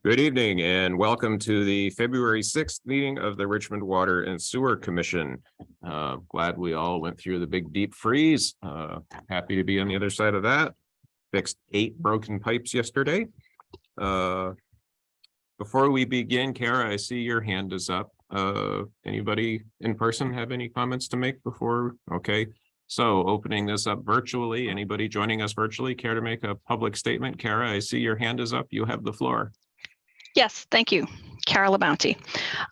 Good evening and welcome to the February 6th meeting of the Richmond Water and Sewer Commission. Glad we all went through the big deep freeze. Happy to be on the other side of that. Fixed 8 broken pipes yesterday. Before we begin, Kara, I see your hand is up. Anybody in person have any comments to make before? Okay. So opening this up virtually, anybody joining us virtually care to make a public statement? Kara, I see your hand is up. You have the floor. Yes, thank you, Kara LaBounty.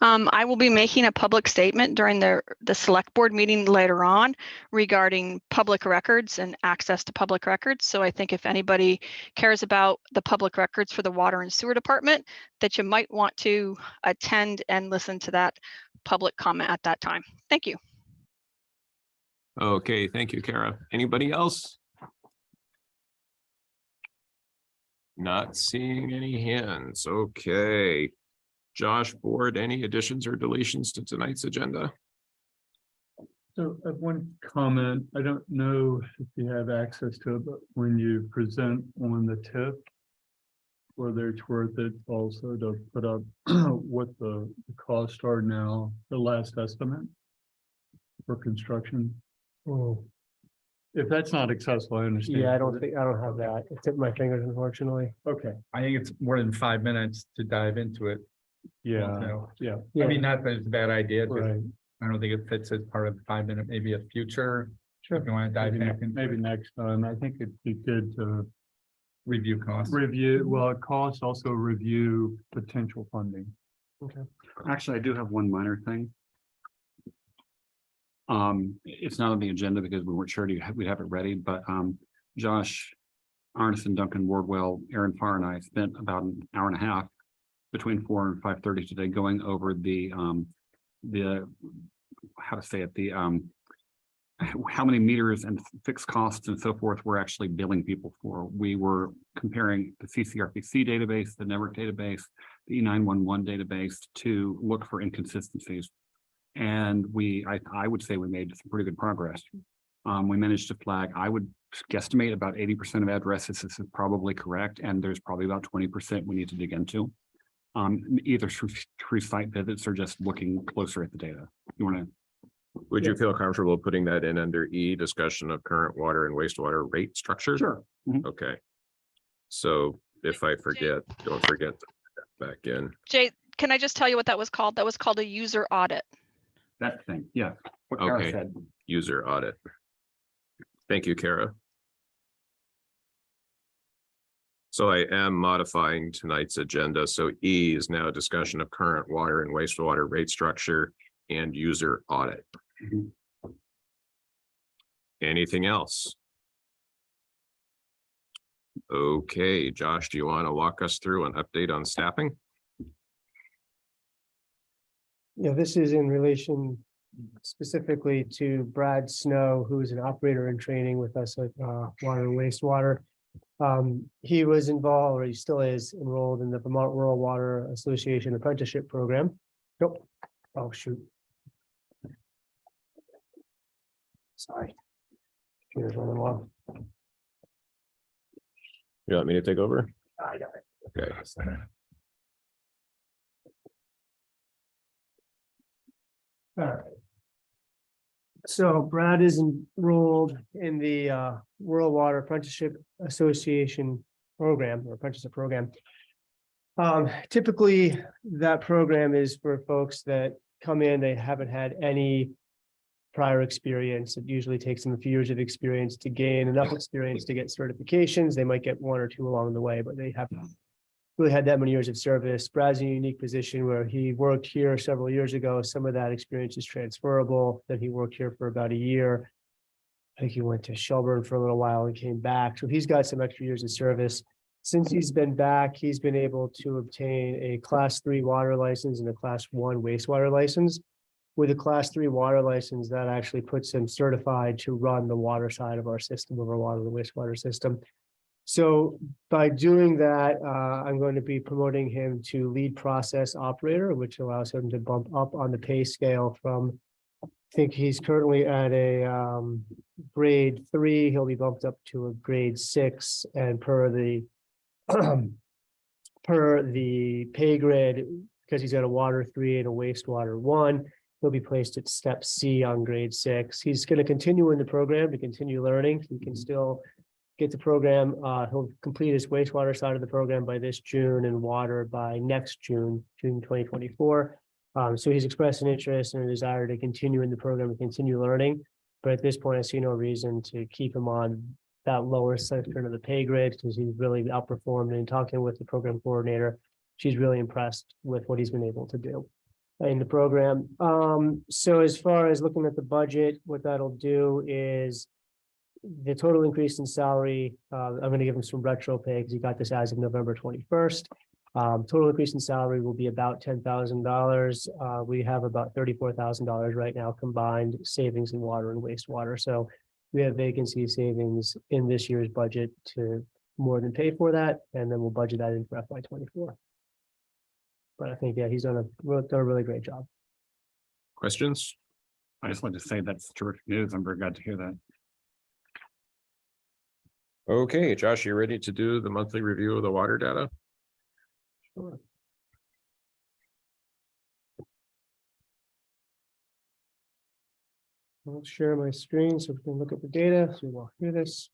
I will be making a public statement during the select board meeting later on regarding public records and access to public records. So I think if anybody cares about the public records for the water and sewer department, that you might want to attend and listen to that public comment at that time. Thank you. Okay, thank you, Kara. Anybody else? Not seeing any hands. Okay. Josh, board, any additions or deletions to tonight's agenda? So I have one comment. I don't know if you have access to it, but when you present on the tip, whether it's worth it also to put up what the costs are now, the last estimate for construction. Oh, If that's not accessible, I understand. yeah, I don't have that. It tipped my fingers, unfortunately. Okay, I think it's more than 5 minutes to dive into it. yeah, So, yeah, I mean, not that it's a bad idea, just right. I don't think it fits as part of the 5 minute, maybe a future. Sure. If you want to dive back and Maybe next time. I think it'd be good to review costs. review, well, it costs also review potential funding. Actually, I do have one minor thing. It's not on the agenda because we weren't sure we'd have it ready, but Josh, Arneson, Duncan, Wardwell, Aaron Farr, and I spent about an hour and a half between 4 and 5:30 today going over the how to say it, the how many meters and fixed costs and so forth we're actually billing people for. We were comparing the CCRPC database, the network database, the E911 database to look for inconsistencies. And I would say we made some pretty good progress. We managed to flag, I would guesstimate about 80% of addresses. This is probably correct. And there's probably about 20% we need to dig into. Either through site visits or just looking closer at the data. You want to? Would you feel comfortable putting that in under E, discussion of current water and wastewater rate structure? Sure. Okay. So if I forget, don't forget to put that back in. Jay, can I just tell you what that was called? That was called a user audit. That thing, yeah. What Kara Okay. said. User audit. Thank you, Kara. So I am modifying tonight's agenda. So E is now a discussion of current water and wastewater rate structure and user audit. Mhm. Anything else? Okay, Josh, do you want to walk us through an update on staffing? Yeah, this is in relation specifically to Brad Snow, who is an operator in training with us at Water and Wastewater. He was involved, or he still is enrolled in the Vermont Rural Water Association apprenticeship program. Nope. Oh, shoot. Sorry. Computer's running low. You want me to take over? I got it. Okay. All right. So Brad is enrolled in the Rural Water Apprenticeship Association program or apprenticeship program. Typically, that program is for folks that come in, they haven't had any prior experience. It usually takes them a few years of experience to gain enough experience to get certifications. They might get 1 or 2 along the way, but they haven't really had that many years of service. Brad's in a unique position where he worked here several years ago. Some of that experience is transferable. Then he worked here for about a year. I think he went to Shelburne for a little while and came back. So he's got some extra years of service. Since he's been back, he's been able to obtain a Class 3 water license and a Class 1 wastewater license. With a Class 3 water license, that actually puts him certified to run the water side of our system, of our water and wastewater system. So by doing that, I'm going to be promoting him to lead process operator, which allows him to bump up on the pay scale from, I think he's currently at a grade 3. He'll be bumped up to a grade 6, and per the per the pay grid, because he's got a water 3 and a wastewater 1, he'll be placed at step C on grade 6. He's going to continue in the program to continue learning. He can still get the program. He'll complete his wastewater side of the program by this June and water by next June 2024. So he's expressed an interest and a desire to continue in the program and continue learning. But at this point, I see no reason to keep him on that lower section of the pay grid because he's really outperformed. And talking with the program coordinator, she's really impressed with what he's been able to do in the program. So as far as looking at the budget, what that'll do is the total increase in salary. I'm going to give him some retro pay because he got this as of November 21st. Total increase in salary will be about $10,000. We have about $34,000 right now combined savings in water and wastewater. So we have vacancy savings in this year's budget to more than pay for that, and then we'll budget that in for FY24. But I think, yeah, he's done a really great job. Questions? I just want to say that's terrific news. I'm very glad to hear that. Okay, Josh, you ready to do the monthly review of the water data? Sure. I'll share my screen so we can look at the data. So we'll walk through this.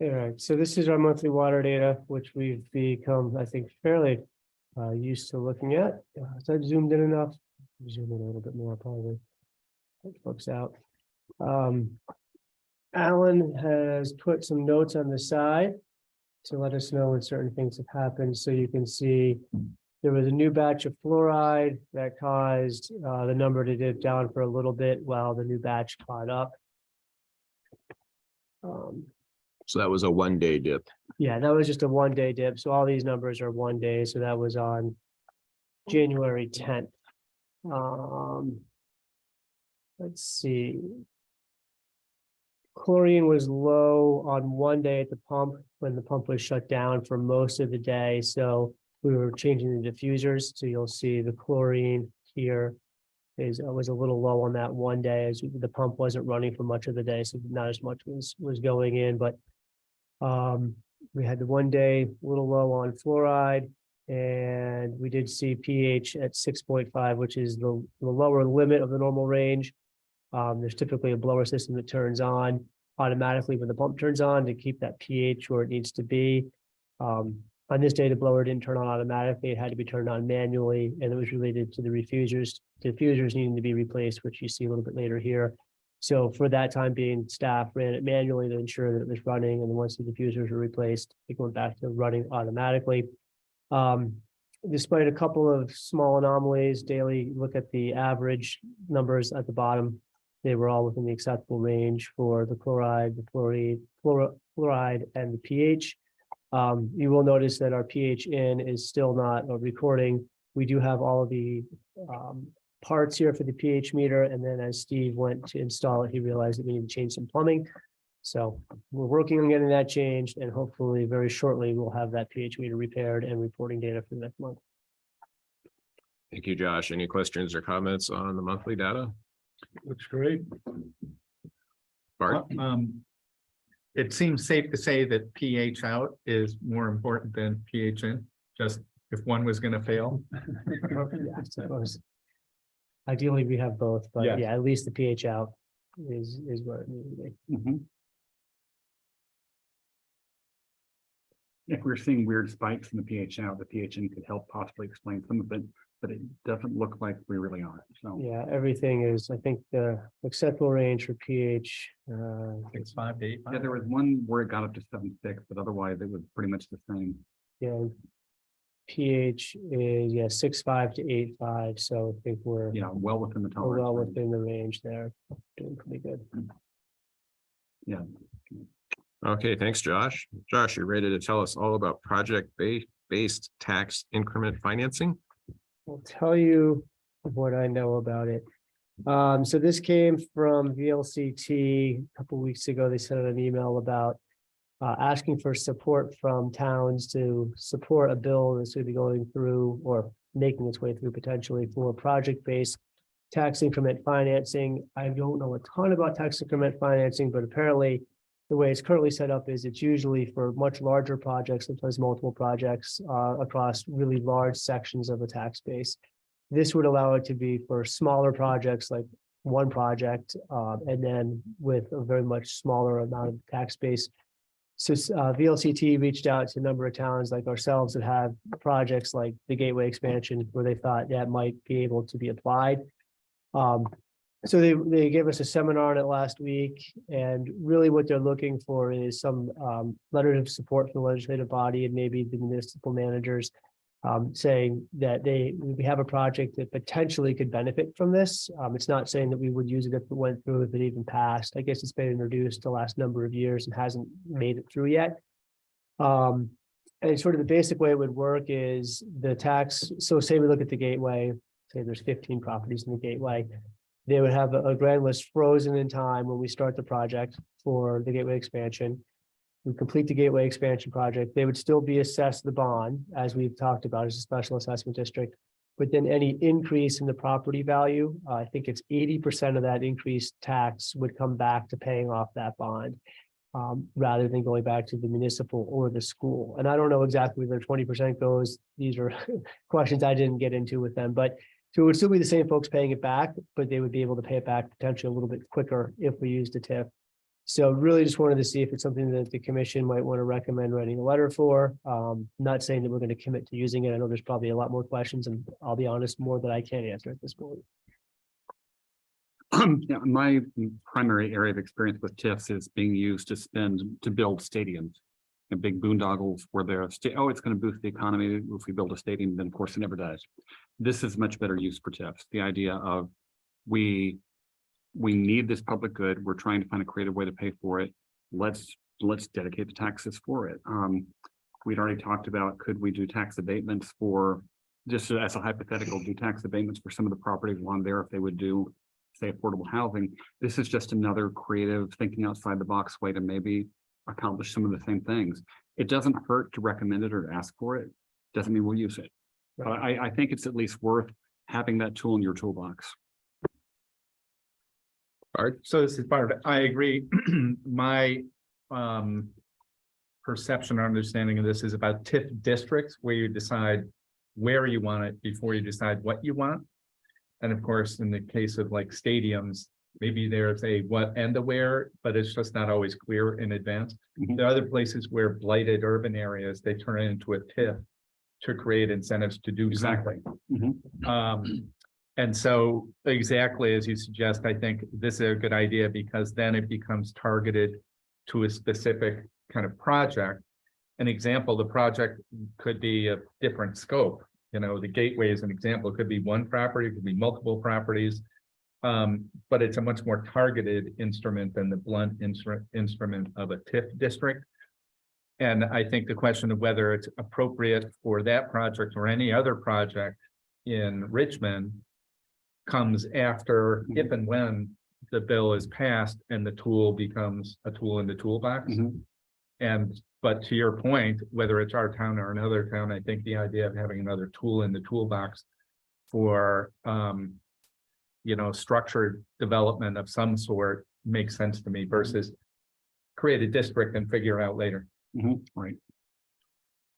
All right, so this is our monthly water data, which we've become, I think, fairly used to looking at. So I've zoomed in enough. Zoom in a little bit more, probably. Help folks out. Alan has put some notes on the side to let us know when certain things have happened. So you can see there was a new batch of fluoride that caused the number to dip down for a little bit while the new batch caught up. So that was a 1-day dip. Yeah, that was just a 1-day dip. So all these numbers are 1 day. So that was on January 10th. Let's see. Chlorine was low on 1 day at the pump when the pump was shut down for most of the day. So we were changing the diffusers. So you'll see the chlorine here was a little low on that 1 day as the pump wasn't running for much of the day. So not as much was going in, but we had the 1 day a little low on fluoride, and we did see pH at 6.5, which is the lower limit of the normal range. There's typically a blower system that turns on automatically when the pump turns on to keep that pH where it needs to be. On this day, the blower didn't turn on automatically. It had to be turned on manually, and it was related to the diffusers. Diffusers needing to be replaced, which you see a little bit later here. So for that time being, staff ran it manually to ensure that it was running, and once the diffusers were replaced, it went back to running automatically. Despite a couple of small anomalies, daily look at the average numbers at the bottom. They were all within the acceptable range for the chloride, the fluoride, and the pH. You will notice that our pH in is still not recording. We do have all of the parts here for the pH meter, and then as Steve went to install it, he realized that we need to change some plumbing. So we're working on getting that changed, and hopefully very shortly we'll have that pH meter repaired and reporting data for the next month. Thank you, Josh. Any questions or comments on the monthly data? Looks great. Bart? It seems safe to say that pH out is more important than pH in, just if one was going to fail. Yeah, I suppose. Ideally, we have both, but Yes. yeah, at least the pH out is where it needs to be. Mhm. If we're seeing weird spikes in the pH out, the pH in could help possibly explain some of it, but it doesn't look like we really are. So Yeah, everything is, I think the acceptable range for pH. It's 5 to 8. yeah, there was one where it got up to 7.6, but otherwise it was pretty much the same. Yeah. pH is, 6.5 to 8.5, so I think we're Yeah, well within the we're tolerance. well range. within the range there. Doing pretty good. Yeah. Okay, thanks, Josh. Josh, you're ready to tell us all about project-based tax increment financing? I'll tell you of what I know about it. So this came from VLCT a couple weeks ago. They sent out an email about asking for support from towns to support a bill that's going to be going through or making its way through potentially for project-based tax increment financing. I don't know a ton about tax increment financing, but apparently the way it's currently set up is it's usually for much larger projects, sometimes multiple projects across really large sections of the tax base. This would allow it to be for smaller projects, like one project, and then with a very much smaller amount of tax base. So VLCT reached out to a number of towns like ourselves that have projects like the Gateway expansion where they thought that might be able to be applied. So they gave us a seminar on it last week, and really what they're looking for is some letters of support from the legislative body and maybe the municipal managers saying that we have a project that potentially could benefit from this. It's not saying that we would use it if it went through, if it even passed. I guess it's been introduced the last number of years and hasn't made it through yet. And sort of the basic way it would work is the tax. So say we look at the Gateway, say there's 15 properties in the Gateway. They would have a grand list frozen in time when we start the project for the Gateway expansion. We complete the Gateway expansion project. They would still be assessed the bond, as we've talked about, as a special assessment district. But then any increase in the property value, I think it's 80% of that increased tax would come back to paying off that bond, rather than going back to the municipal or the school. And I don't know exactly where their 20% goes. These are questions I didn't get into with them, but so it would still be the same folks paying it back, but they would be able to pay it back potentially a little bit quicker if we used a TIF. So really just wanted to see if it's something that the commission might want to recommend writing a letter for. Not saying that we're going to commit to using it. I know there's probably a lot more questions, and I'll be honest, more that I can't answer at this point. Yeah, my primary area of experience with TIFs is being used to build stadiums and big boondoggles where they're, it's going to boost the economy if we build a stadium, then of course it never does. This is much better use for TIFs. The idea of we need this public good. We're trying to find a creative way to pay for it. Let's dedicate the taxes for it. We'd already talked about, could we do tax abatements for, just as a hypothetical, do tax abatements for some of the properties along there if they would do, say, affordable housing. This is just another creative thinking outside the box way to maybe accomplish some of the same things. It doesn't hurt to recommend it or to ask for it. Doesn't mean we'll use it. But I think it's at least worth having that tool in your toolbox. Art? So this is part of it. I agree. My perception or understanding of this is about TIF districts where you decide where you want it before you decide what you want. And of course, in the case of like stadiums, maybe there's a what and a where, but it's just not always clear in advance. There are other places where blighted urban areas, they turn it into a TIF to create incentives to do exactly. And so exactly as you suggest, I think this is a good idea because then it becomes targeted to a specific kind of project. An example, the project could be a different scope. You know, the Gateway is an example. It could be one property, it could be multiple properties. But it's a much more targeted instrument than the blunt instrument of a TIF district. And I think the question of whether it's appropriate for that project or any other project in Richmond comes after, if and when the bill is passed and the tool becomes a tool in the toolbox. But to your point, whether it's our town or another town, I think the idea of having another tool in the toolbox for you know, structured development of some sort makes sense to me versus create a district and figure out later. Right.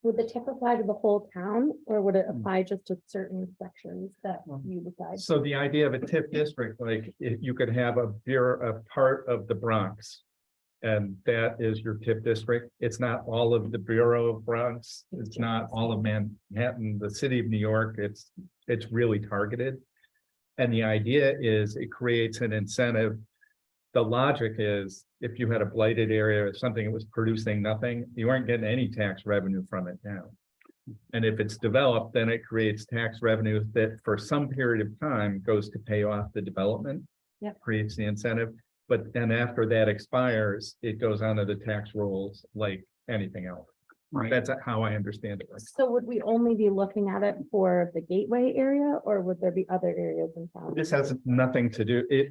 Would the TIF apply to the whole town, or would it apply just to certain sections that you decide? So the idea of a TIF district, like if you could have a part of the Bronx, and that is your TIF district. It's not all of the Bureau of Bronx. It's not all of Manhattan, the city of New York. It's really targeted. And the idea is it creates an incentive. The logic is if you had a blighted area or something that was producing nothing, you aren't getting any tax revenue from it now. And if it's developed, then it creates tax revenue that for some period of time goes to pay off the development, creates the incentive. But then after that expires, it goes onto the tax rolls like anything else. Right. That's how I understand it. So would we only be looking at it for the gateway area, or would there be other areas in town? This has nothing to do,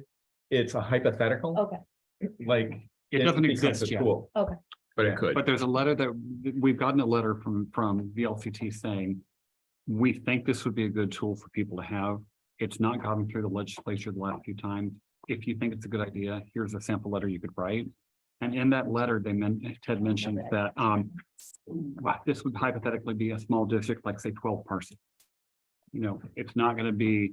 it's a hypothetical, Okay, like. It doesn't becomes exist a yet. tool. okay. But Yeah. it could. But there's a letter that we've gotten a letter from VLCT saying, we think this would be a good tool for people to have. It's not gotten through the legislature the last few times. If you think it's a good idea, here's a sample letter you could write. And in that letter, Ted mentioned that this would hypothetically be a small district, like say 12 parsons. You know, it's not going to be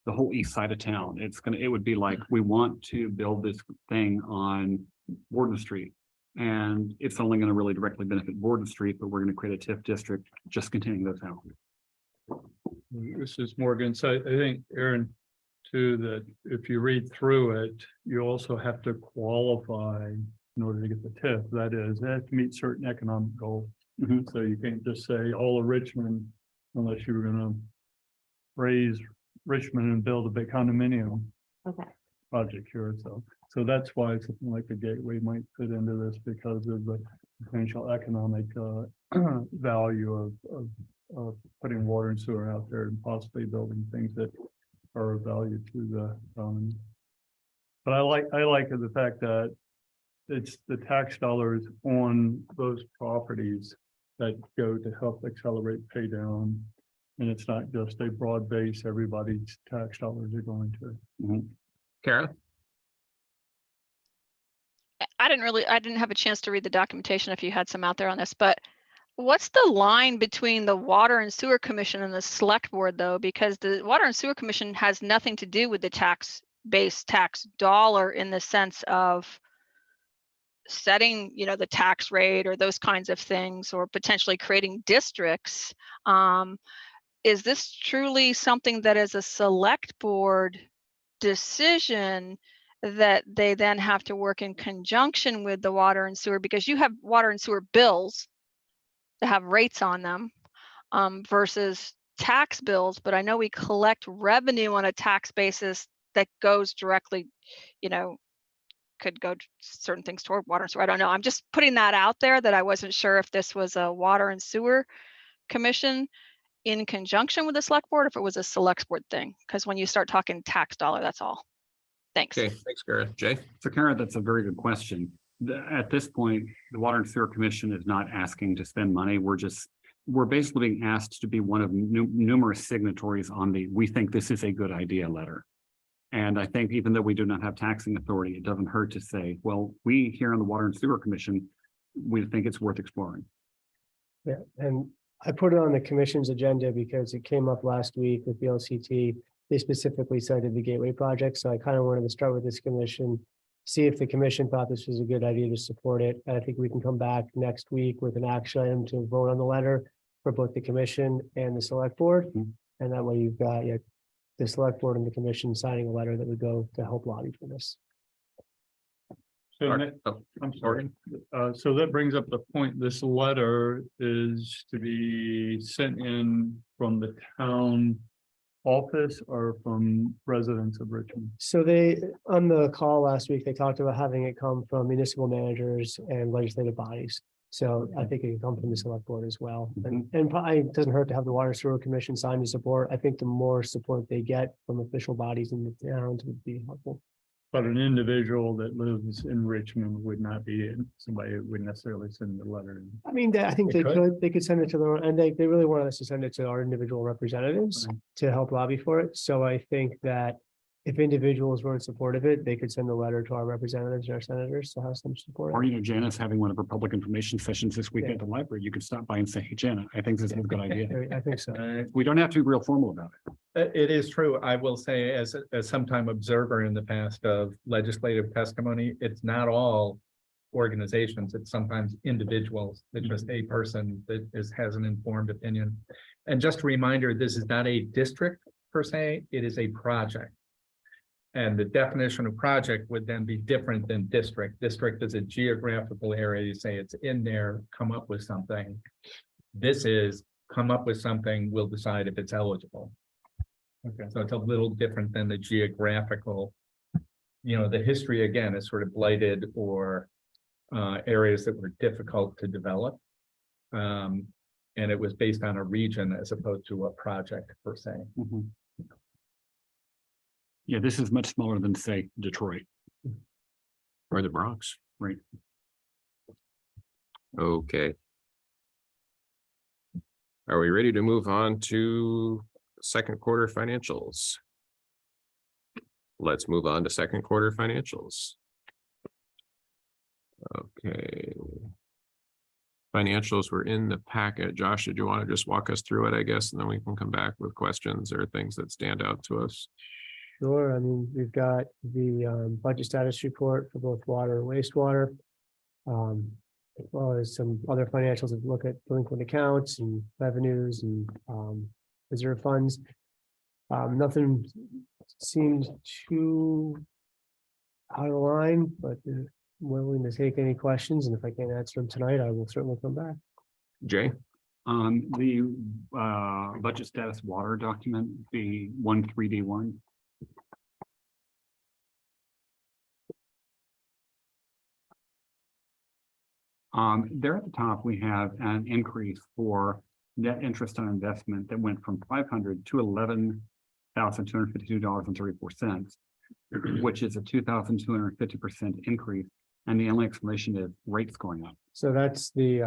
the whole east side of town. It would be like, we want to build this thing on Borden Street. And it's only going to really directly benefit Borden Street, but we're going to create a TIF district just containing those houses. This is Morgan. So I think, Aaron, too, that if you read through it, you also have to qualify in order to get the TIF. That is, it has to meet certain economic goals. Mhm. So you can't just say all of Richmond unless you were gonna raise Richmond and build a big condominium Okay, project here. So that's why something like the gateway might fit into this, because of the potential economic value of putting water and sewer out there and possibly building things that are of value to the economy. But I like the fact that it's the tax dollars on those properties that go to help accelerate pay down. And it's not just a broad base, everybody's tax dollars are going to. Kara? I didn't have a chance to read the documentation if you had some out there on this, but what's the line between the Water and Sewer Commission and the Select Board though? Because the Water and Sewer Commission has nothing to do with the tax dollar in the sense of setting, the tax rate or those kinds of things, or potentially creating districts. Is this truly something that is a Select Board decision that they then have to work in conjunction with the water and sewer, because you have water and sewer bills that have rates on them versus tax bills? But I know we collect revenue on a tax basis that goes directly, could go certain things toward water and sewer. I don't know. I'm just putting that out there, that I wasn't sure if this was a water and sewer commission in conjunction with the select board, if it was a select board thing. Because when you start talking tax dollar, that's all. Thanks. Okay, thanks, Kara. Jay? So Karen, that's a very good question. At this point, the Water and Sewer Commission is not asking to spend money. We're basically being asked to be one of numerous signatories on the "we think this is a good idea" letter. And I think even though we do not have taxing authority, it doesn't hurt to say, well, we here on the Water and Sewer Commission, we think it's worth exploring. Yeah, and I put it on the commission's agenda because it came up last week with the LCT. They specifically cited the Gateway project, so I kind of wanted to start with this commission, see if the commission thought this was a good idea to support it. And I think we can come back next week with an action item to vote on the letter for both the commission and the select board. Mhm. And that way you've got the select board and the commission signing a letter that would go to help lobby for this. So Mark? Oh, I'm sorry. So that brings up the point, this letter is to be sent in from the town office or from residents of Richmond? So they, on the call last week, they talked about having it come from municipal managers and legislative bodies. So I think it can come from the select board as well. And probably it doesn't hurt to have the Water Sewer Commission sign the support. I think the more support they get from official bodies in the towns would be helpful. But an individual that lives in Richmond would not be somebody who would necessarily send the letter. I mean, I think They they could send it to their own, and they really wanted us to send it to our individual representatives Right. to help lobby for it. So I think that if individuals were in support of it, they could send a letter to our representatives and our senators to have some support. Or, Janice having one of her public information sessions this week at the library, you could stop by and say, hey, Jana, I think this is a good idea. I think so. We don't have to be real formal about it. It is true. I will say, as sometime observer in the past of legislative testimony, it's not all organizations. It's sometimes individuals. It's just a person that has an informed opinion. And just a reminder, this is not a district per se, it is a project. And the definition of project would then be different than district. District is a geographical area. You say it's in there, come up with something. This is come up with something, we'll decide if it's eligible. Okay. So it's a little different than the geographical. The history again is sort of blighted or areas that were difficult to develop. And it was based on a region as opposed to a project per se. Mhm. Yeah, this is much smaller than, say, Detroit. Or the Bronx. Right. Okay. Are we ready to move on to second quarter financials? Let's move on to second quarter financials. Okay. Financials were in the packet. Josh, did you want to just walk us through it, I guess, and then we can come back with questions or things that stand out to us? Sure, I mean, we've got the budget status report for both water and wastewater. As well as some other financials that look at delinquent accounts and revenues and reserve funds. Nothing seemed too out of line, but willing to take any questions, and if I can't answer them tonight, I will certainly come back. Jay? The budget status water document, the 13D1. There at the top, we have an increase for net interest on investment that went from $500 to $11,252.34, which is a 2,250% increase. And the only explanation is rates going up. So that's the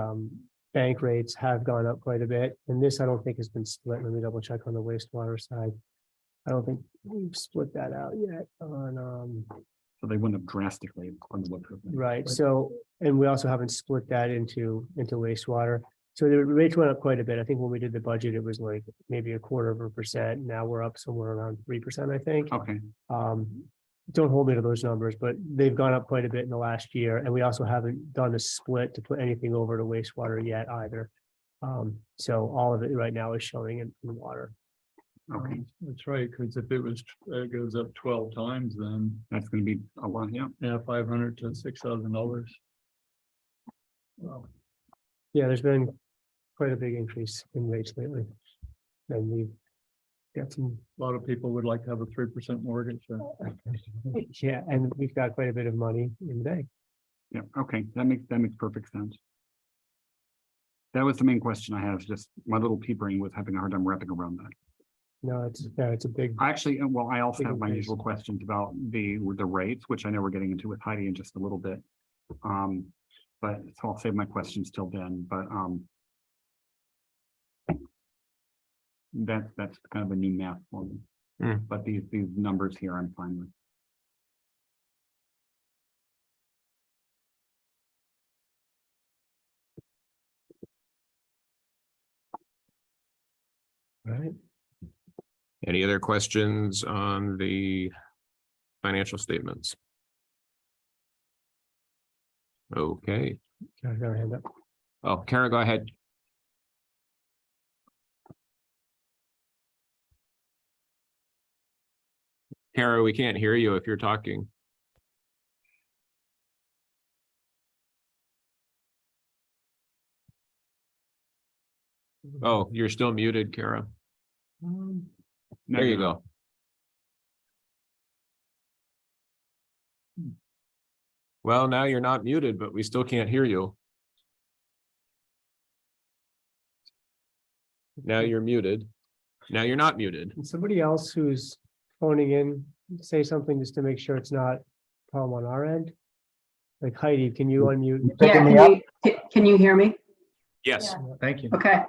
bank rates have gone up quite a bit, and this I don't think has been split. Let me double check on the wastewater side. I don't think we've split that out yet on So they went up drastically on the look of it. right. So, and we also haven't split that into wastewater. So the rates went up quite a bit. I think when we did the budget, it was like maybe 0.25%. Now we're up somewhere around 3%, I think. Okay, Don't hold me to those numbers, but they've gone up quite a bit in the last year, and we also haven't done a split to put anything over to wastewater yet either. So all of it right now is showing in water. okay, That's right, because if it was, it goes up 12 times, then that's gonna be a lot, yeah. yeah, $500 to $6,000. Wow. Yeah, there's been quite a big increase in rates lately. And we've got some, A lot of people would like to have a 3% mortgage. yeah, and we've got quite a bit of money in the bank. Yeah, okay, that makes perfect sense. That was the main question I have, just my little pea brain was having a hard time wrapping around that. No, it's a big, I actually, well, I also Big have my increase. usual questions about the rates, which I know we're getting into with Heidi in just a little bit. But so I'll save my questions till then, but that's kind of a new math for me. Hmm. But these numbers here, I'm fine with. right? Any other questions on the financial statements? Okay. I got a hand up. Oh, Kara, go ahead. Kara, we can't hear you if you're talking. Oh, you're still muted, Kara. There you go. Well, now you're not muted, but we still can't hear you. Now you're muted. Now you're not muted. Can somebody else who's phoning in say something just to make sure it's not a problem on our end? Like Heidi, can you unmute? Yeah, can you hear me? Yes. Thank you. Okay.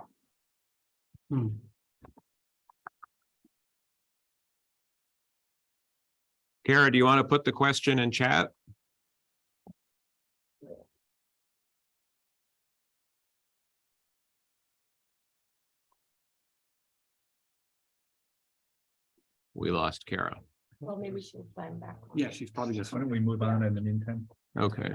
Hmm. Kara, do you want to put the question in chat? We lost Kara. Well, maybe she'll find back. Yeah, she's probably just. Why don't we move on in the meantime? Okay.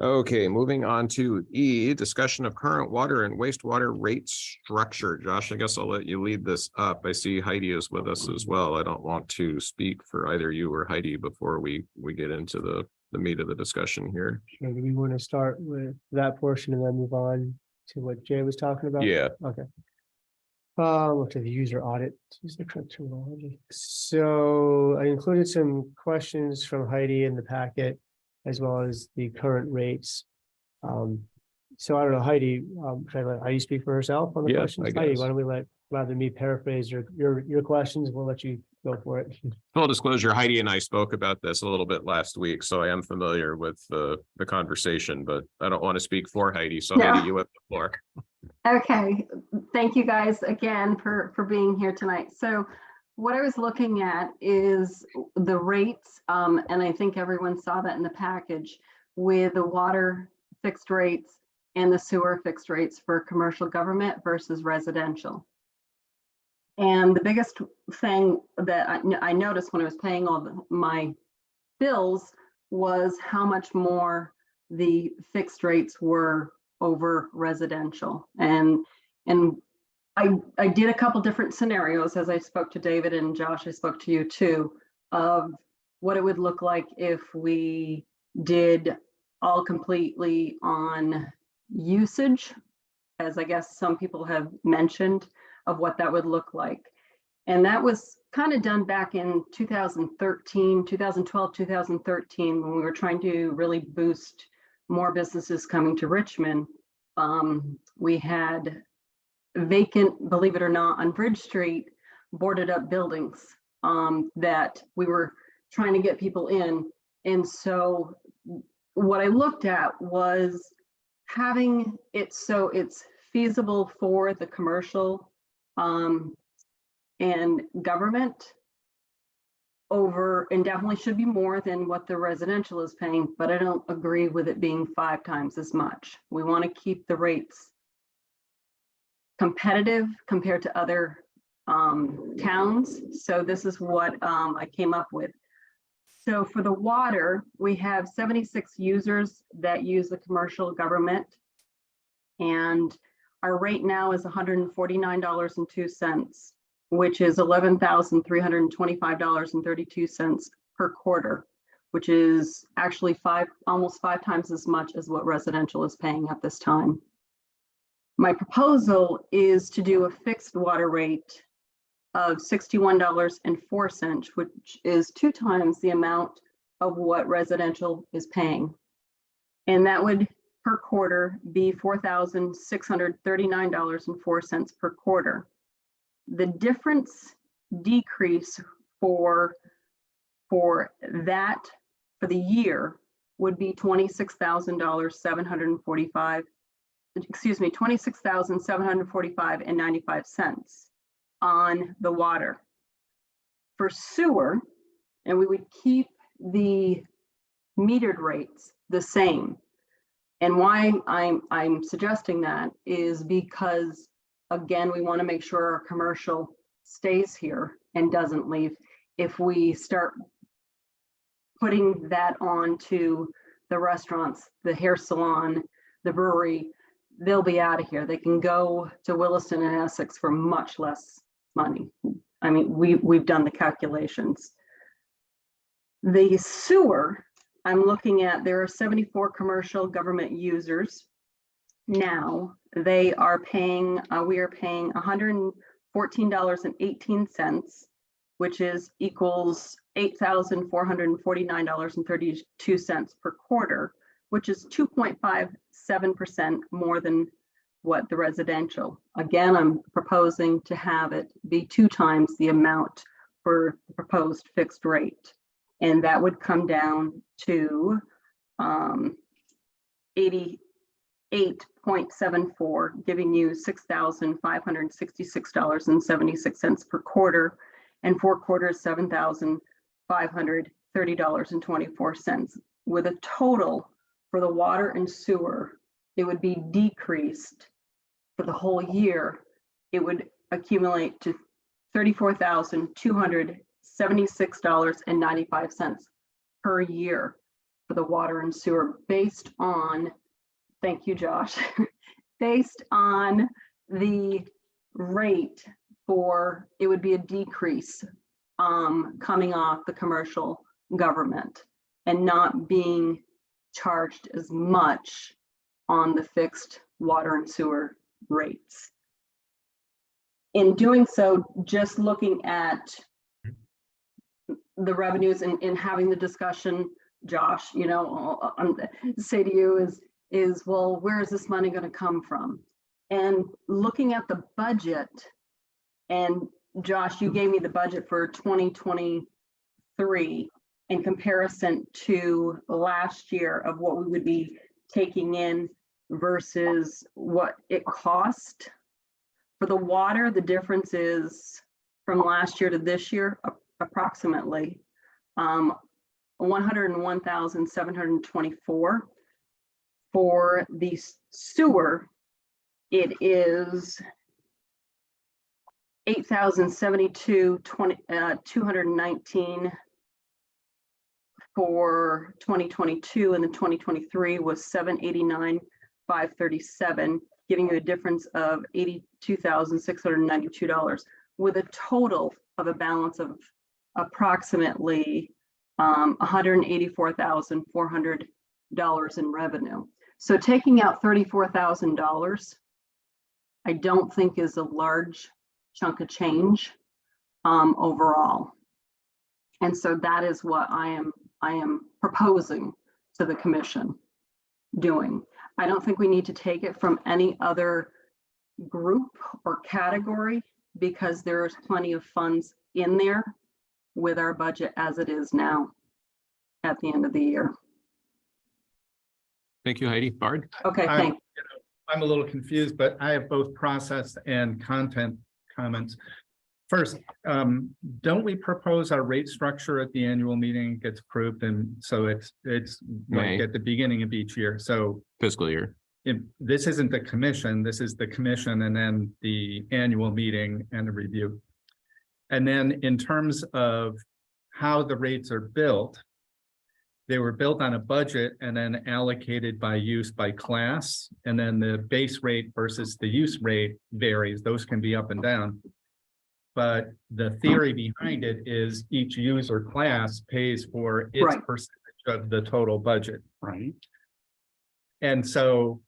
Okay, moving on to E, discussion of current water and wastewater rate structure. Josh, I guess I'll let you lead this up. I see Heidi is with us as well. I don't want to speak for either you or Heidi before we get into the meat of the discussion here. Sure, do we want to start with that portion and then move on to what Jay was talking about? Yeah. Okay. Look at the user audit, use the correct terminology. So I included some questions from Heidi in the packet, as well as the current rates. So I don't know, Heidi, should I let Heidi speak for herself on the Yeah, questions? I Heidi, guess. why don't we rather me paraphrase your questions, we'll let you go for it. Full disclosure, Heidi and I spoke about this a little bit last week, so I am familiar with the conversation, but I don't want to speak for Heidi, so Yeah. Heidi, you have the floor. Okay, thank you guys again for being here tonight. So what I was looking at is the rates, and I think everyone saw that in the package with the water fixed rates and the sewer fixed rates for commercial government versus residential. And the biggest thing that I noticed when I was paying all my bills was how much more the fixed rates were over residential. And I did a couple different scenarios as I spoke to David and Josh, I spoke to you too, of what it would look like if we did all completely on usage, as I guess some people have mentioned, of what that would look like. And that was kind of done back in 2013, 2012, 2013, when we were trying to really boost more businesses coming to Richmond. We had vacant, believe it or not, on Bridge Street, boarded up buildings that we were trying to get people in. And so what I looked at was having it so it's feasible for the commercial and government over, and definitely should be more than what the residential is paying, but I don't agree with it being 5 times as much. We want to keep the rates competitive compared to other towns. So this is what I came up with. So for the water, we have 76 users that use the commercial government. And our rate now is $149.02, which is $11,325.32 per quarter, which is actually almost 5 times as much as what residential is paying at this time. My proposal is to do a fixed water rate of $61.04, which is 2 times the amount of what residential is paying. And that would per quarter be $4,639.04 per quarter. The difference decrease for that for the year would be $26,745. Excuse me, $26,745.95 on the water. For sewer, and we would keep the metered rates the same. And why I'm suggesting that is because, again, we want to make sure our commercial stays here and doesn't leave. If we start putting that on to the restaurants, the hair salon, the brewery, they'll be out of here. They can go to Williston and Essex for much less money. I mean, we've done the calculations. The sewer, I'm looking at, there are 74 commercial government users. Now they are paying, we are paying $114.18, which equals $8,449.32 per quarter, which is 2.57% more than what the residential. Again, I'm proposing to have it be 2 times the amount for the proposed fixed rate. And that would come down to $88.74, giving you $6,566.76 per quarter, and 4 quarters, $7,530.24, with a total for the water and sewer, it would be decreased for the whole year. It would accumulate to $34,276.95 per year for the water and sewer, based on, thank you, Josh, based on the rate for, it would be a decrease coming off the commercial government and not being charged as much on the fixed water and sewer rates. in doing so, just looking at the revenues and having the discussion, Josh, you know, say to you is, well, where is this money going to come from? And looking at the budget, and Josh, you gave me the budget for 2023 in comparison to last year of what we would be taking in versus what it cost. For the water, the difference is from last year to this year, approximately 101,724. For the sewer, it is 219 for 2022, and the 2023 was 789,537, giving you a difference of $82,692, with a total of a balance of approximately $184,400 in revenue. So taking out $34,000, I don't think is a large chunk of change overall. And so that is what I am proposing to the commission doing. I don't think we need to take it from any other group or category, because there's plenty of funds in there with our budget as it is now at the end of the year. Thank you, Heidi. Bard? Okay, thank you. I'm a little confused, but I have both process and content comments. First, don't we propose our rate structure at the annual meeting gets approved, and so it's like at the beginning of each year. So Fiscal year. this isn't the commission, this is the commission and then the annual meeting and the review. And then in terms of how the rates are built, they were built on a budget and then allocated by use by class. And then the base rate versus the use rate varies. Those can be up and down. But the theory behind it is each user class pays for its Right. percentage of the total budget. Right. And so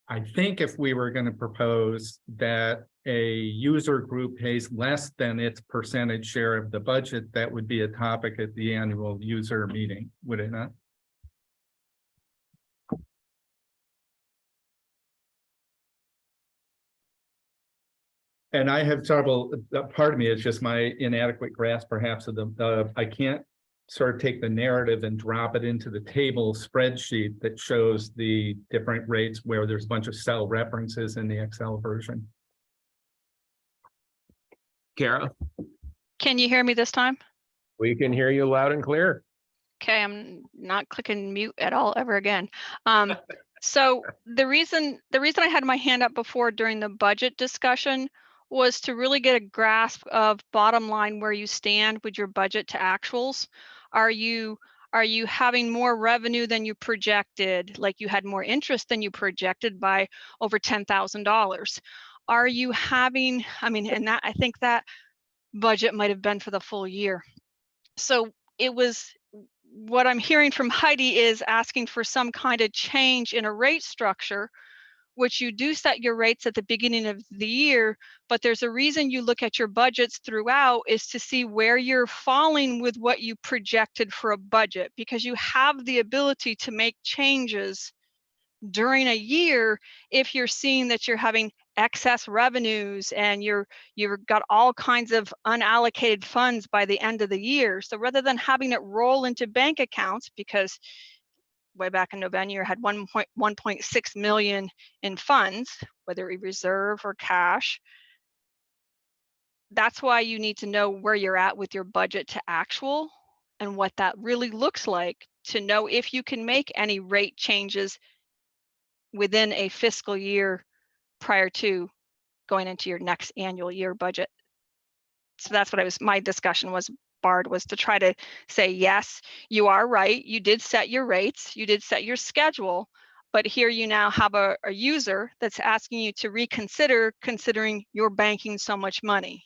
I think if we were going to propose that a user group pays less than its percentage share of the budget, that would be a topic at the annual user meeting, would it not? And I have trouble, part of me is just my inadequate grasp perhaps of the, I can't sort of take the narrative and drop it into the table spreadsheet that shows the different rates where there's a bunch of cell references in the Excel version. Kara, Can you hear me this time? we can hear you loud and clear. Okay, I'm not clicking mute at all ever again. So the reason I had my hand up before during the budget discussion was to really get a grasp of bottom line where you stand with your budget to actuals. Are you having more revenue than you projected? Like you had more interest than you projected by over $10,000. Are you having, and that I think that budget might have been for the full year. So it was, what I'm hearing from Heidi is asking for some kind of change in a rate structure, which you do set your rates at the beginning of the year, but there's a reason you look at your budgets throughout is to see where you're falling with what you projected for a budget, because you have the ability to make changes during a year if you're seeing that you're having excess revenues and you've got all kinds of unallocated funds by the end of the year. So rather than having it roll into bank accounts, because way back in November you had 1.6 million in funds, whether it reserve or cash, that's why you need to know where you're at with your budget to actual and what that really looks like to know if you can make any rate changes within a fiscal year prior to going into your next annual year budget. So that's what my discussion was, Bard, was to try to say, yes, you are right. You did set your rates, you did set your schedule, but here you now have a user that's asking you to reconsider, considering you're banking so much money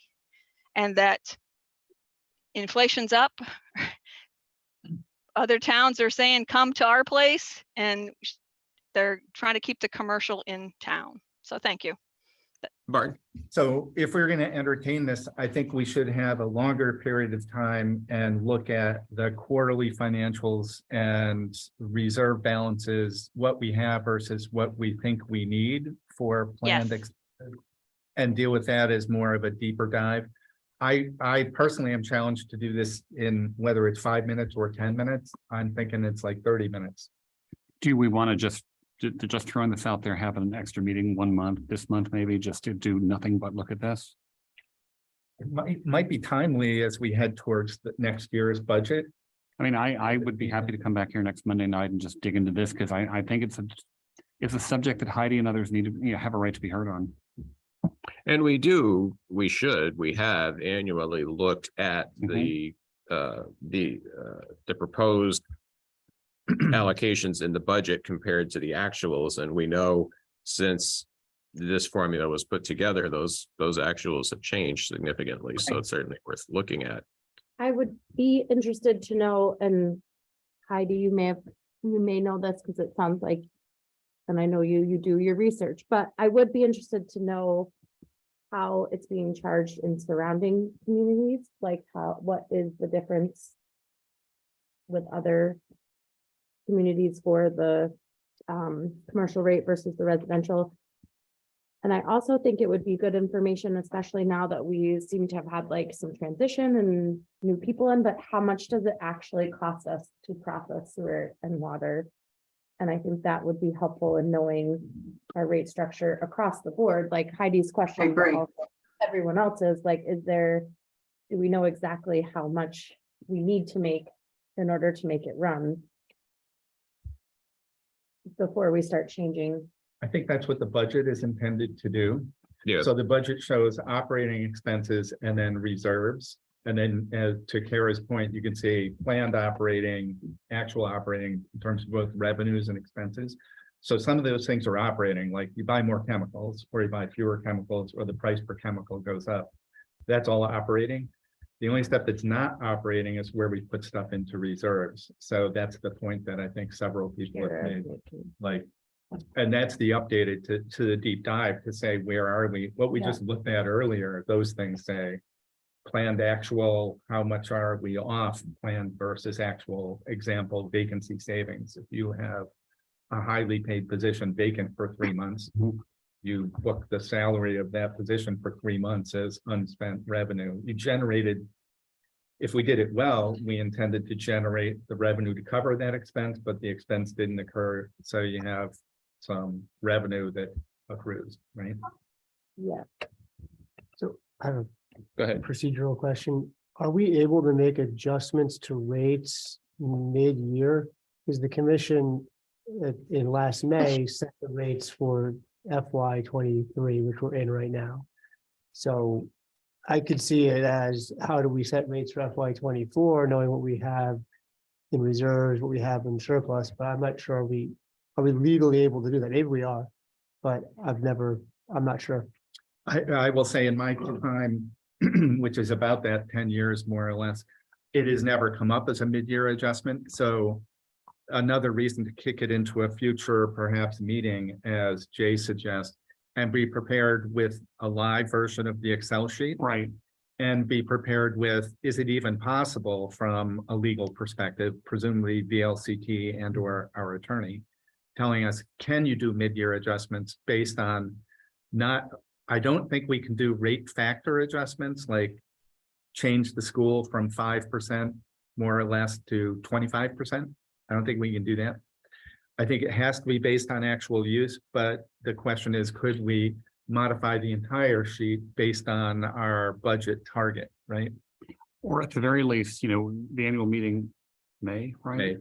and that inflation's up. Other towns are saying, come to our place, and they're trying to keep the commercial in town. So thank you. Bart, So if we're going to entertain this, I think we should have a longer period of time and look at the quarterly financials and reserve balances, what we have versus what we think we need for planned Yes. expenses, and deal with that as more of a deeper dive. I personally am challenged to do this in whether it's 5 minutes or 10 minutes. I'm thinking it's like 30 minutes. Do we want to just throwing this out there, have an extra meeting this month, maybe just to do nothing but look at this? It might be timely as we head towards the next year's budget. I mean, I would be happy to come back here next Monday night and just dig into this, because I think it's a subject that Heidi and others need to, have a right to be heard on. and we have annually looked at the proposed allocations in the budget compared to the actuals, and we know since this formula was put together, those actuals have changed significantly, so it's certainly worth looking at. I would be interested to know, and Heidi, you may know this because it sounds like, and I know you do your research, but I would be interested to know how it's being charged in surrounding communities, like what is the difference with other communities for the commercial rate versus the residential. And I also think it would be good information, especially now that we seem to have had like some transition and new people in, but how much does it actually cost us to process sewer and water? And I think that would be helpful in knowing our rate structure across the board, like Heidi's question. I agree. Everyone else's, like, do we know exactly how much we need to make in order to make it run before we start changing? I think that's what the budget is intended to do. Yeah, So the budget shows operating expenses and then reserves. And then to Kara's point, you can see planned operating, actual operating in terms of both revenues and expenses. So some of those things are operating, like you buy more chemicals or you buy fewer chemicals or the price per chemical goes up. That's all operating. The only stuff that's not operating is where we put stuff into reserves. So that's the point that I think several people have made. Like, and that's the updated to the deep dive to say, where are we? What we just looked at earlier, those things say planned actual, how much are we off planned versus actual. Example, vacancy savings. If you have a highly paid position vacant for 3 months, you book the salary of that position for 3 months as unspent revenue. You generated, if we did it well, we intended to generate the revenue to cover that expense, but the expense didn't occur. So you have some revenue that accrues, right? Yeah. So I have go a ahead. procedural question. Are we able to make adjustments to rates mid-year? Because the commission in last May set the rates for FY23, which we're in right now. So I could see it as, how do we set rates for FY24, knowing what we have in reserves, what we have in surplus, but I'm not sure are we legally able to do that? Maybe we are, but I'm not sure. I will say in my time, which is about that 10 years, more or less, it has never come up as a mid-year adjustment. So another reason to kick it into a future, perhaps meeting, as Jay suggests, and be prepared with a live version of the Excel sheet. Right. And be prepared with, is it even possible from a legal perspective, presumably VLCT and or our attorney, telling us, can you do mid-year adjustments based on I don't think we can do rate factor adjustments, like change the school from 5% more or less to 25%. I don't think we can do that. I think it has to be based on actual use, but the question is, could we modify the entire sheet based on our budget target, right? Or at the very least, the annual meeting May, right? May.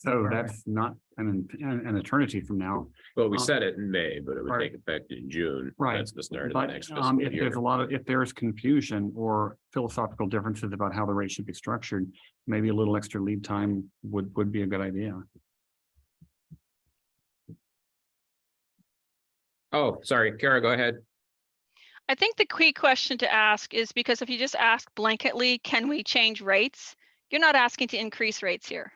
So that's not an eternity from now. Well, we said it in May, but it would Right. take effect in June. Right. That's the start of the But next fiscal if year. if there's confusion or philosophical differences about how the rate should be structured, maybe a little extra lead time would be a good idea. Oh, sorry, Kara, go ahead. I think the key question to ask is, because if you just ask blanketly, can we change rates? You're not asking to increase rates here.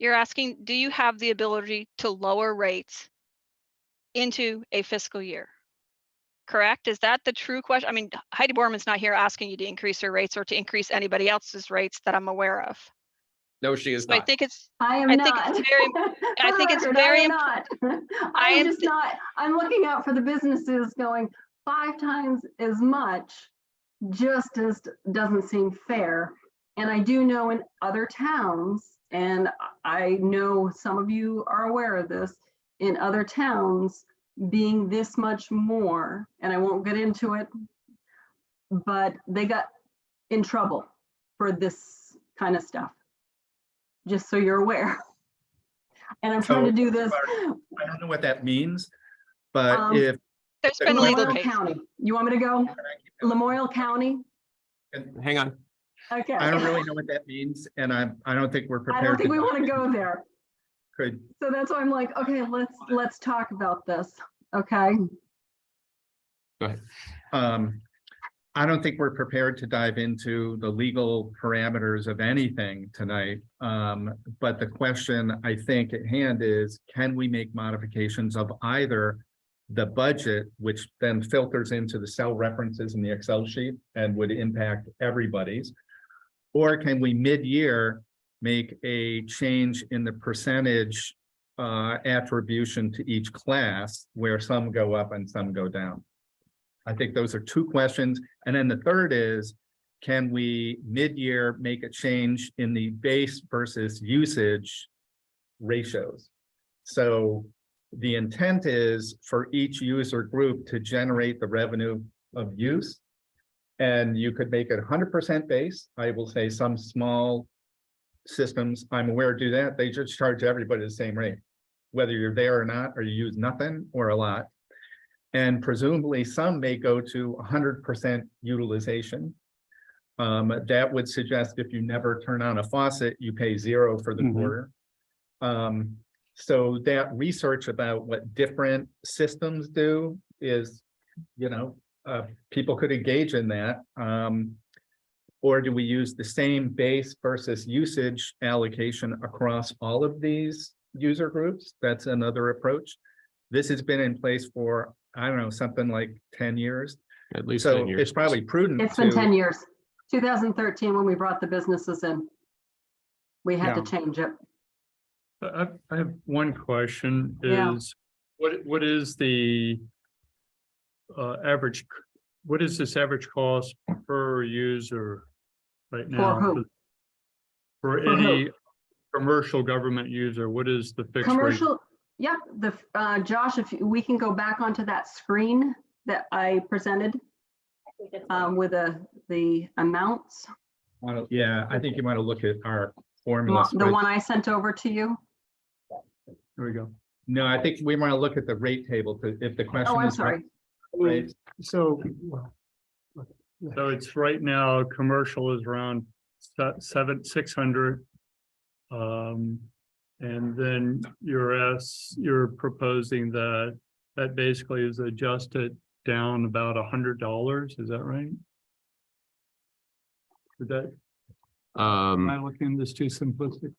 You're asking, do you have the ability to lower rates into a fiscal year? correct? Is that the true question? I mean, Heidi Borman's not here asking you to increase her rates or to increase anybody else's rates that I'm aware of. No, she is So I not. think it's, I am I not. think it's very- I For think the it's record, very I am not. I am am just not, I'm looking out for the businesses going 5 times as much, just as doesn't seem fair. And I do know in other towns, and I know some of you are aware of this, in other towns being this much more, and I won't get into it, but they got in trouble for this kind of stuff. Just so you're aware. And I'm trying to do this. I don't know what that means, but if. there's been legal Lamoille case. County. You want me to go? Lamoille County? Hang on. Okay. I don't really know what that means, and I don't think we're I prepared. don't think to we want to go there. Could, So that's why I'm like, okay, let's talk about this. Okay. I don't think we're prepared to dive into the legal parameters of anything tonight. But the question I think at hand is, can we make modifications of either the budget, which then filters into the cell references in the Excel sheet and would impact everybody's, or can we mid-year make a change in the percentage attribution to each class where some go up and some go down? I think those are two questions. And then the third is, can we mid-year make a change in the base versus usage ratios? So the intent is for each user group to generate the revenue of use. And you could make it 100% base. I will say some small systems I'm aware do that. They just charge everybody the same rate, whether you're there or not, or you use nothing or a lot. And presumably some may go to 100% utilization. That would suggest if you never turn on a faucet, you pay 0 for the quarter. So that research about what different systems do is, people could engage in that. Or do we use the same base versus usage allocation across all of these user groups? That's another approach. This has been in place for, I don't know, something like 10 years. At least So 10 years. it's probably prudent. It's been to- 10 years. 2013, when we brought the businesses in, we had to change it. I have one question Yeah. is, what is the average, what is this average cost per user right now? who? For For who? any commercial government user, what is the fixed rate? Commercial, yeah, Josh, if we can go back onto that screen that I presented with the amounts, Yeah, I think you want to look at our formula. the spread. one I sent over to you. There we go. No, I think we want to look at the rate table to, if the question Oh, I'm is. sorry. Right. So it's right now, commercial is around 600. And then you're proposing that basically is adjusted down about $100. Is that right? Is that, am I looking at this too simplistic?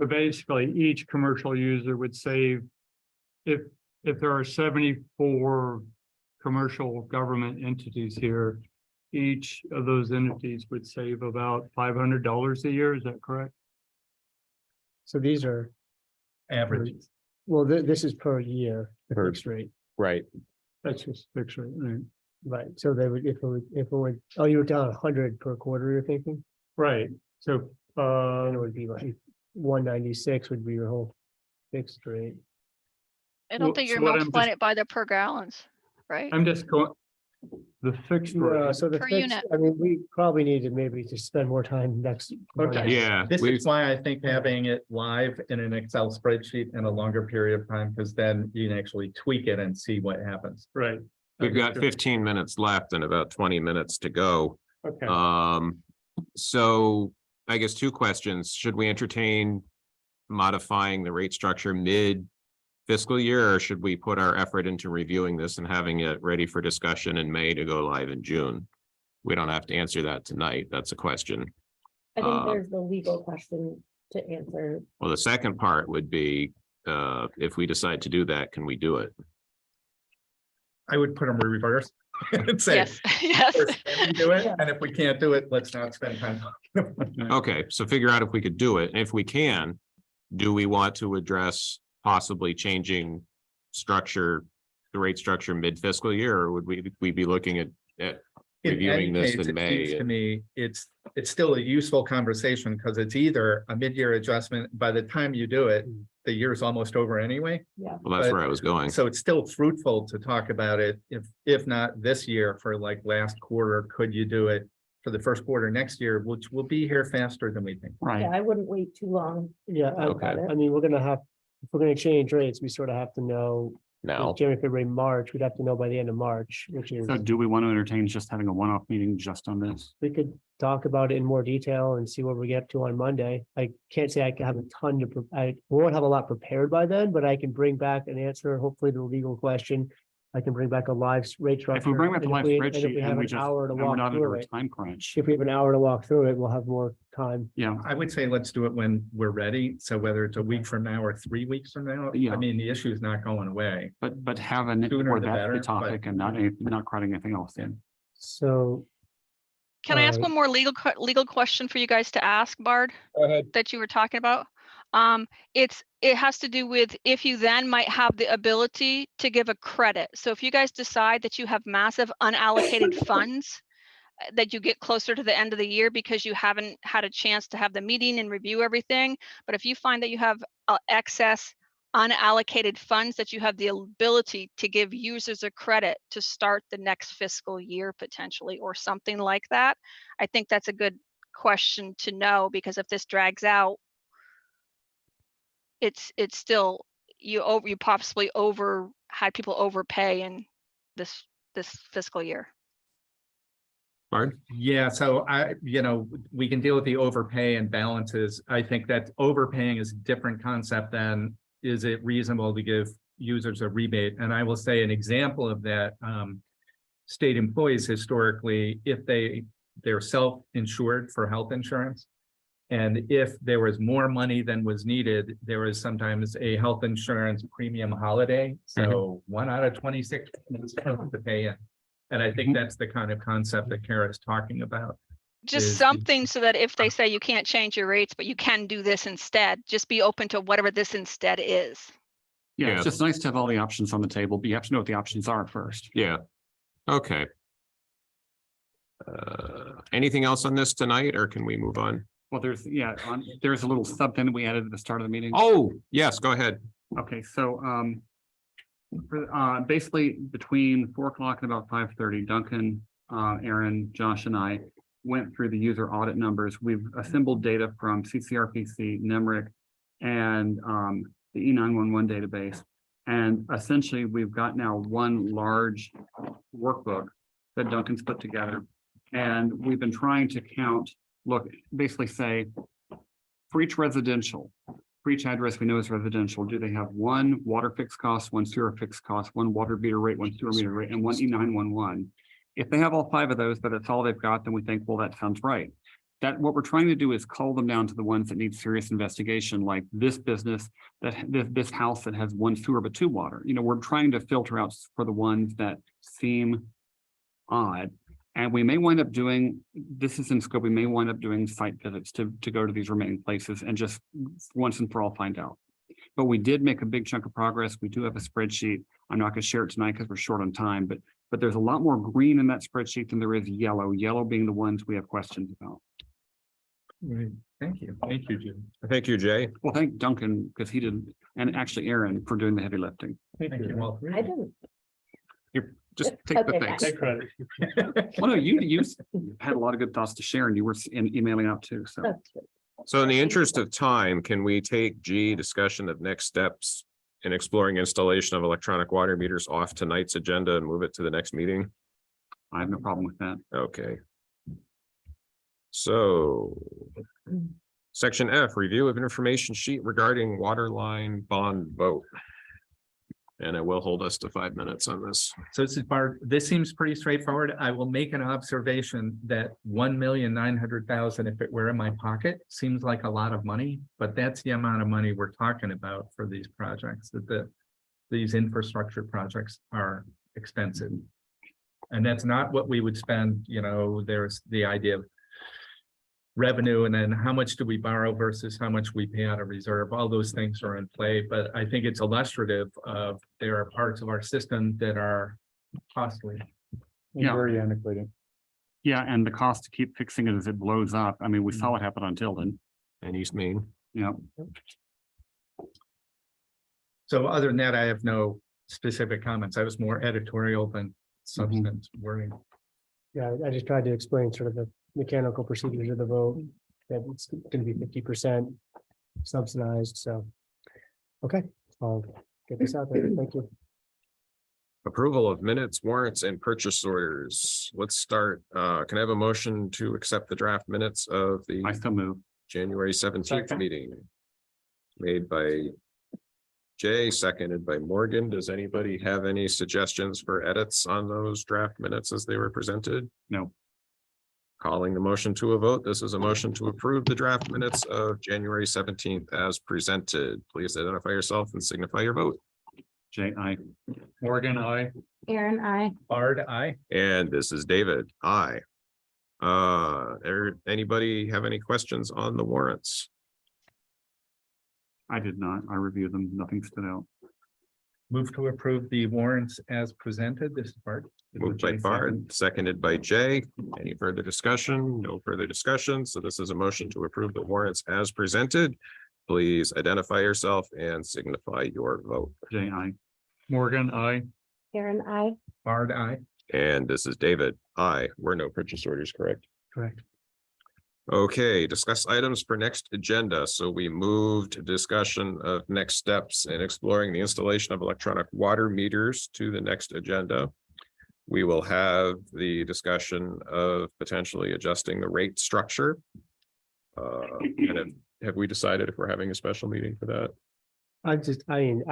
So basically, each commercial user would save, if there are 74 commercial government entities here, each of those entities would save about $500 a year. Is that correct? So these are, Average. well, this is per year, the Per- fixed rate, Right. That's just fixed rate, right? right? So they would, if it would, oh, you were down 100 per quarter, you're thinking? Right. So, And it would be like 196 would be your whole fixed rate. I don't Well, think so you're what I'm multiplying just- it by the per gallons, right? I'm just going, the fixed No, rate. so the Per fixed, unit. I mean, we probably need to maybe to spend more time next. Okay. Monday. Yeah. This we've- is why I think having it live in an Excel spreadsheet in a longer period of time, because then you can actually tweak it and see what happens. Right. We've got 15 minutes left and about 20 minutes to go. Okay. So I guess 2 questions. Should we entertain modifying the rate structure mid fiscal year, or should we put our effort into reviewing this and having it ready for discussion in May to go live in June? We don't have to answer that tonight. That's a question. I think there's the legal question to answer. Well, the second part would be, if we decide to do that, can we do it? I would put them in reverse and say, Yes, yes. first, can we do it? And if we can't do it, let's not spend time. Okay, so figure out if we could do it. And if we can, do we want to address possibly changing structure, the rate structure mid fiscal year, or would we be looking at In reviewing any this case, in it seems May? to me, it's still a useful conversation because it's either a mid-year adjustment. By the time you do it, the year's almost over anyway. Yeah. Well, that's but- where I was going. So it's still fruitful to talk about it. If not this year for like last quarter, could you do it for the first quarter next year, which will be here faster than we think. Right. Yeah, I wouldn't wait too long. Yeah, Okay. I mean, we're gonna have, if we're gonna change rates, we sort of have to know. Now, January, February, March, we'd have to know by the end of March, which is, So do we want to entertain just having a one-off meeting just on this? we could talk about it in more detail and see what we get to on Monday. I can't say I can have a ton to, I won't have a lot prepared by then, but I can bring back an answer, hopefully the legal question. I can bring back a live rate structure. If we bring back the and live if we spreadsheet have and we an just, hour to and we're walk not through under a it, time crunch. if we have an hour to walk through it, we'll have more time. Yeah, I would say let's do it when we're ready. So whether it's a week from now or 3 weeks from now, Yeah. I mean, the issue is not going away. but having it Sooner where the that's better, the but- topic and not crowding anything else in. So, Can I ask Uh, one more legal question for you guys to ask, Bard? go ahead. That you were talking about? It has to do with if you then might have the ability to give a credit. So if you guys decide that you have massive unallocated funds that you get closer to the end of the year because you haven't had a chance to have the meeting and review everything, but if you find that you have excess unallocated funds that you have the ability to give users a credit to start the next fiscal year potentially or something like that, I think that's a good question to know, because if this drags out, it's still you possibly had people overpay in this fiscal year. Bard? Yeah, so we can deal with the overpay and balances. I think that overpaying is a different concept than is it reasonable to give users a rebate? And I will say an example of that, state employees historically, if they're self-insured for health insurance, and if there was more money than was needed, there was sometimes a health insurance premium holiday. So 1 out of 26 is to pay in. And I think that's the kind of concept that Kara's talking about. Just is- something so that if they say you can't change your rates, but you can do this instead, just be open to whatever this instead is. Yeah, Yeah. it's just nice to have all the options on the table, but you have to know what the options are first. Yeah. Okay. Anything else on this tonight, or can we move on? Well, there's a little subthing that we added at the start of the meeting. Oh, yes, go ahead. Okay, so basically between 4 o'clock and about 5:30, Duncan, Aaron, Josh, and I went through the user audit numbers. We've assembled data from CCRPC, NEMRIC, and the E911 database. And essentially, we've got now one large workbook that Duncan's put together. And we've been trying to basically say, for each residential, for each address we know is residential, do they have one water fixed cost, one sewer fixed cost, one water meter rate, one sewer meter rate, and one E911? If they have all 5 of those, but that's all they've got, then we think, well, that sounds right. That what we're trying to do is cull them down to the ones that need serious investigation, like this business, this house that has 1 sewer but 2 water. We're trying to filter out for the ones that seem odd. And we may wind up doing, this is in scope, we may wind up doing site visits to go to these remaining places and just once and for all find out. But we did make a big chunk of progress. We do have a spreadsheet. I'm not going to share it tonight because we're short on time, but there's a lot more green in that spreadsheet than there is yellow being the ones we have questions about. Right. Thank you. Thank you, Jim. Thank you, Jay. Well, thank Duncan because he did, and actually Aaron for doing the heavy lifting. Thank you. Well, I didn't. Just take the Okay, thanks. take credit. Well, no, you had a lot of good thoughts to share and you were emailing out too, so. That's good. So in the interest of time, can we take G, discussion of next steps in exploring installation of electronic water meters, off tonight's agenda and move it to the next meeting? I have no problem with that. Okay. So section F, review of information sheet regarding water line bond vote. And it will hold us to 5 minutes on this. So this is Bart, this seems pretty straightforward. I will make an observation that 1,900,000, if it were in my pocket, seems like a lot of money, but that's the amount of money we're talking about for these projects, that these infrastructure projects are expensive. And that's not what we would spend, you know, there's the idea of revenue, and then how much do we borrow versus how much we pay out of reserve. All those things are in play, but I think it's illustrative of there are parts of our system that are costly. Yeah. Very antiquated. Yeah, and the cost to keep fixing it as it blows up. I mean, we saw what happened on Tilden. And East Main. Yeah. So other than that, I have no specific comments. I was more editorial than substance wording. Yeah, I just tried to explain sort of the mechanical procedures of the vote, that it's gonna be 50% subsidized, so. Okay, I'll get this out there. Thank you. Approval of minutes, warrants, and purchase orders. Let's start. Can I have a motion to accept the draft minutes of the I still move. January 17th Second. meeting? Made by Jay, seconded by Morgan. Does anybody have any suggestions for edits on those draft minutes as they were presented? No. Calling the motion to a vote. This is a motion to approve the draft minutes of January 17th as presented. Please identify yourself and signify your vote. Jay, I. Morgan, I. Aaron, I. Bard, aye. And this is David. Aye. Anybody have any questions on the warrants? I did not. I reviewed them. Nothing stood out. Move to approve the warrants as presented. This is Bart. Moved by Bard, seconded by Jay. Any further discussion? No further discussion. So this is a motion to approve the warrants as presented. Please identify yourself and signify your vote. Jay, I. Morgan, I. Aaron, I. Bard, aye. And this is David. Aye. Were no purchase orders, correct? Correct. Okay, discuss items for next agenda. So we moved discussion of next steps in exploring the installation of electronic water meters to the next agenda. We will have the discussion of potentially adjusting the rate structure. And have we decided if we're having a special meeting for that? I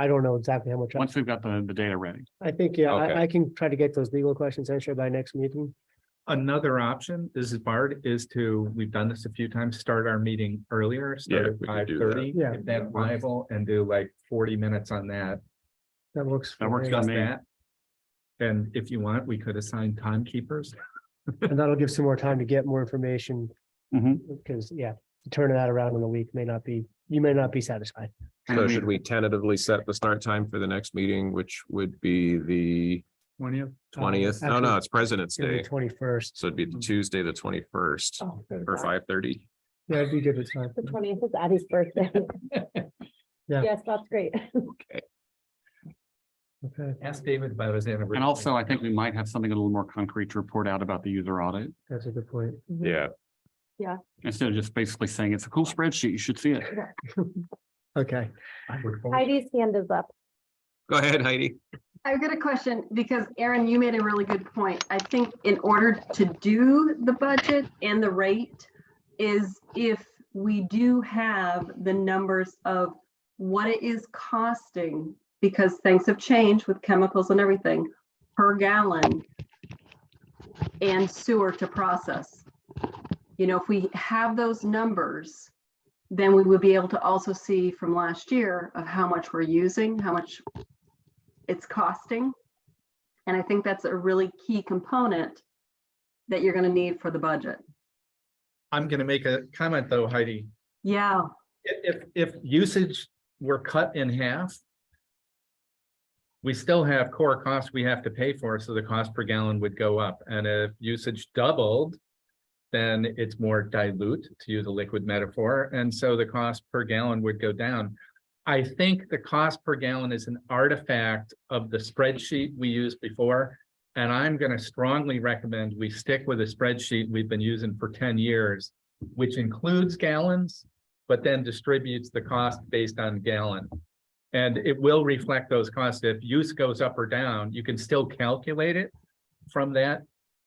don't know exactly how much. Once we've got the data ready. I think, yeah, Okay. I can try to get those legal questions answered by next meeting. Another option, this is Bard, is to, we've done this a few times, start our meeting earlier, start at we could do that. 5:30. Yeah. If that's viable, and do like 40 minutes on that. That works. That works for Just me. me. that. And if you want, we could assign timekeepers. And that'll give some more time to get more information, Mhm. because, yeah, turning that around in a week may not be, you may not be satisfied. So should we tentatively set the start time for the next meeting, which would be the 20th. 20th? No, it's President's Day. 21st. So it'd be Tuesday, the 21st Oh, for 5:30. Yeah, it'd be good with time. The 20th is Addie's birthday. Yeah. Yes, that's great. Okay, Ask David about his anniversary. And also, I think we might have something a little more concrete to report out about the user audit. that's a good point. Yeah. Instead of just basically saying it's a cool spreadsheet, you should see it. Okay, Heidi's hand is up. Go ahead, Heidi. I've got a question because Aaron, you made a really good point. I think in order to do the budget and the rate is if we do have the numbers of what it is costing, because things have changed with chemicals and everything per gallon and sewer to process. You know, if we have those numbers, then we would be able to also see from last year of how much we're using, how much it's costing. And I think that's a really key component that you're going to need for the budget. I'm gonna make a comment though, Heidi. Yeah, If usage were cut in half, we still have core costs we have to pay for, so the cost per gallon would go up. And if usage doubled, then it's more dilute, to use a liquid metaphor, and so the cost per gallon would go down. I think the cost per gallon is an artifact of the spreadsheet we used before, and I'm going to strongly recommend we stick with a spreadsheet we've been using for 10 years, which includes gallons, but then distributes the cost based on gallon. And it will reflect those costs. If use goes up or down, you can still calculate it from that.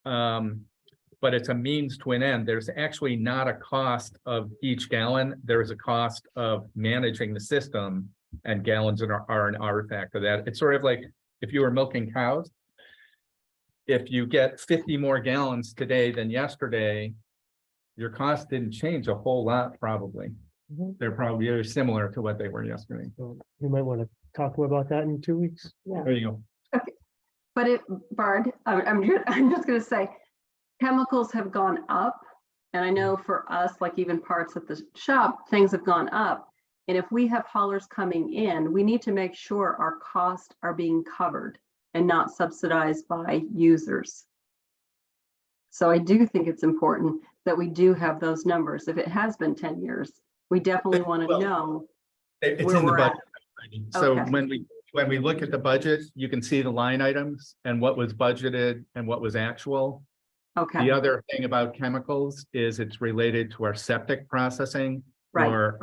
But it's a means to an end. There's actually not a cost of each gallon. There's a cost of managing the system And gallons are an artifact of that. It's sort of like if you were milking cows. If you get 50 more gallons today than yesterday, your cost didn't change a whole lot, probably. Mhm. They're probably very similar to what they were yesterday. So you might want to talk more about that in 2 weeks. There you go. But Bard, I'm just gonna say, chemicals have gone up. And I know for us, like even parts at the shop, things have gone up. And if we have haulers coming in, we need to make sure our costs are being covered and not subsidized by users. So I do think it's important that we do have those numbers. If it has been 10 years, we definitely want to Well, know. It's Where in the we're at. budget. So Okay. when we look at the budget, you can see the line items and what was budgeted and what was actual. Okay, The other thing about chemicals is it's related to our septic processing Right. or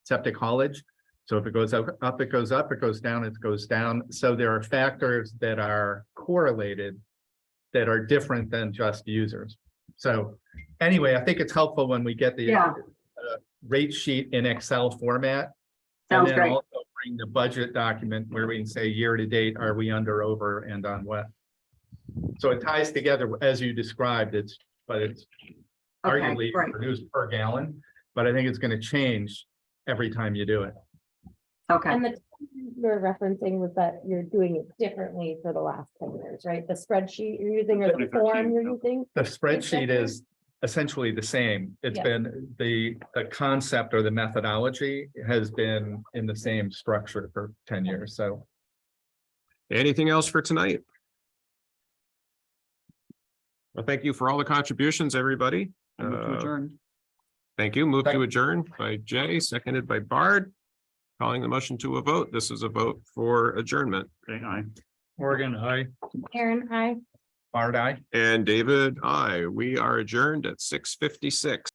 septic haulage. So if it goes up, it goes up, it goes down, it goes down. So there are factors that are correlated that are different than just users. So anyway, I think it's helpful when we get the Yeah. rate sheet in Excel format. Sounds And then great. also bring the budget document where we can say year to date, are we under, over, and on what? So it ties together as you described, it's arguably great. produced per gallon, but I think it's gonna change every time you do it. Okay, And the you're referencing was that you're doing it differently for the last 10 years, right? The spreadsheet you're using or the 2013, form you're yeah. using? The spreadsheet different? is essentially the same. It's Yeah. been, the concept or the methodology has been in the same structure for 10 years, so. Anything else for tonight? Well, thank you for all the contributions, everybody. I move to adjourn. Thank you. Move to Second. adjourn by Jay, seconded by Bard. Calling the motion to a vote. This is a vote for adjournment. Okay, aye. Morgan, I. Aaron, I. Bard, aye. And David, aye. We are adjourned at 6:56.